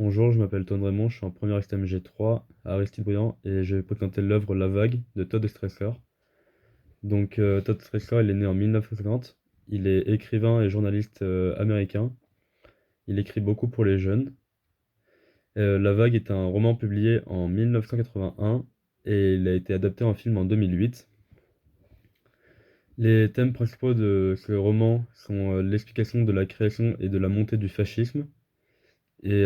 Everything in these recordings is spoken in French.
Bonjour, je m'appelle Ton Raymond, je suis en première STMG3 à Aristide Briand et je vais présenter l'œuvre La Vague de Todd Stresser. Todd Stresser, il est né en 1950. Il est écrivain et journaliste américain. Il écrit beaucoup pour les jeunes. La Vague est un roman publié en 1981 et il a été adapté en film en 2008. Les thèmes principaux de ce roman sont l'explication de la création et de la montée du fascisme et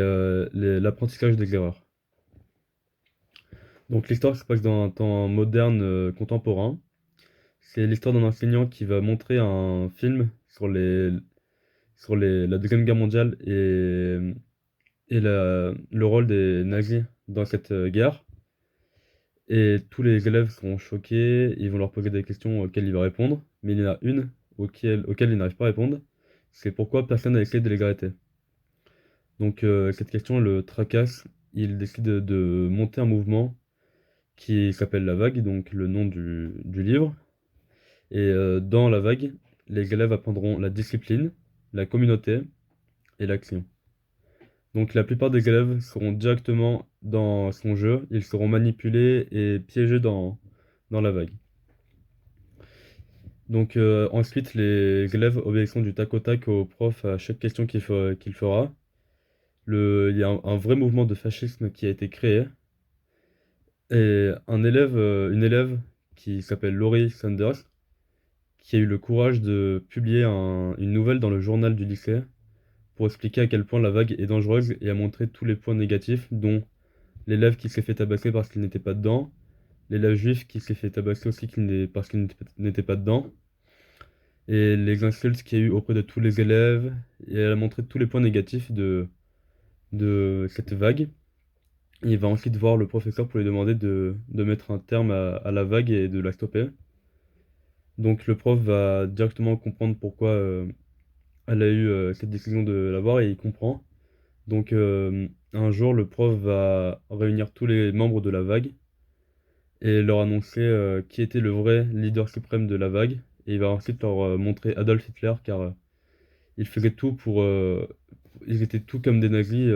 l'apprentissage des erreurs. Donc l'histoire se passe dans un temps moderne contemporain. C'est l'histoire d'un enseignant qui va montrer un film sur la Deuxième Guerre mondiale et le rôle des nazis dans cette guerre. Et tous les élèves seront choqués, ils vont leur poser des questions auxquelles il va répondre, mais il y en a une auquel il n'arrive pas à répondre, c'est pourquoi personne n'a essayé de les arrêter. Cette question le tracasse, il décide de monter un mouvement qui s'appelle La Vague, donc le nom du livre. Dans La Vague, les élèves apprendront la discipline, la communauté et l'action. Donc la plupart des élèves seront directement dans son jeu, ils seront manipulés et piégés dans la vague. Ensuite, les élèves obéiront du tac au tac au prof à chaque question qu'il fera. Il y a un vrai mouvement de fascisme qui a été créé. Et une élève qui s'appelle Laurie Sanders, qui a eu le courage de publier une nouvelle dans le journal du lycée pour expliquer à quel point la vague est dangereuse et à montrer tous les points négatifs, dont l'élève qui s'est fait tabasser parce qu'il n'était pas dedans, l'élève juif qui s'est fait tabasser aussi parce qu'il n'était pas dedans, et les insultes qu'il y a eu auprès de tous les élèves, et elle a montré tous les points négatifs de cette vague. Il va ensuite voir le professeur pour lui demander de mettre un terme à la vague et de la stopper. Donc le prof va directement comprendre pourquoi elle a eu cette décision de l'avoir et il comprend. Un jour, le prof va réunir tous les membres de la vague et leur annoncer qui était le vrai leader suprême de la vague. Et il va ensuite leur montrer Adolf Hitler car ils faisaient tout ils étaient tout comme des nazis.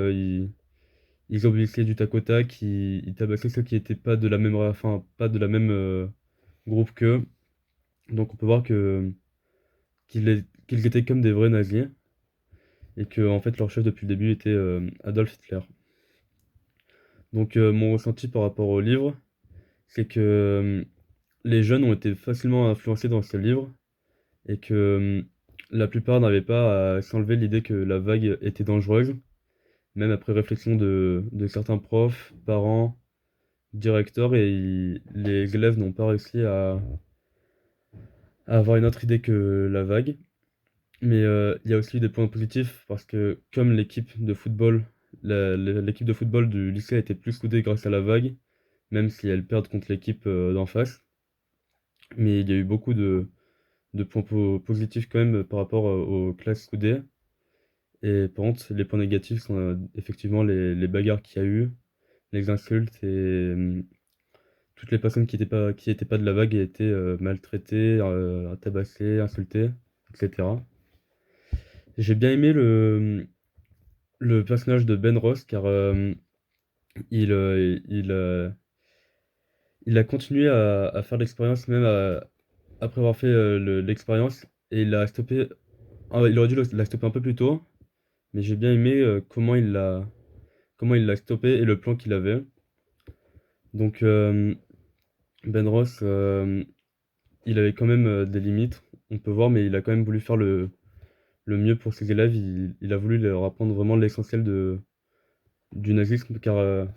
Ils obéissaient du tac au tac, ils tabassaient ceux qui n'étaient pas de la même, enfin, pas de la même groupe qu'eux. Donc on peut voir qu'ils étaient comme des vrais nazis et que en fait leur chef depuis le début était Adolf Hitler. Mon ressenti par rapport au livre, c'est que les jeunes ont été facilement influencés dans ce livre et que la plupart n'avaient pas à s'enlever l'idée que la vague était dangereuse, même après réflexion de certains profs, parents, directeurs, les élèves n'ont pas réussi à avoir une autre idée que la vague. Mais il y a aussi des points positifs parce que comme l'équipe de football du lycée a été plus soudée grâce à la vague, même si elles perdent contre l'équipe d'en face. Mais il y a eu beaucoup de points positifs quand même par rapport aux classes soudées. Et par contre, les points négatifs sont effectivement les bagarres qu'il y a eu, les insultes et toutes les personnes qui étaient pas de la vague et étaient maltraitées, tabassées, insultées, etc. J'ai bien aimé le personnage de Ben Ross car il, euh, il, euh, il a continué à faire l'expérience même après avoir fait l'expérience et il a stoppé. Il aurait dû la stopper un peu plus tôt, mais j'ai bien aimé comment il l'a stoppé et le plan qu'il avait. Donc Ben Ross, il avait quand même des limites, on peut voir, mais il a quand même voulu faire le mieux pour ses élèves. Il a voulu leur apprendre vraiment l'essentiel du nazisme, car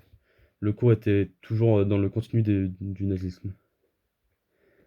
le cours était toujours dans le contenu du nazisme.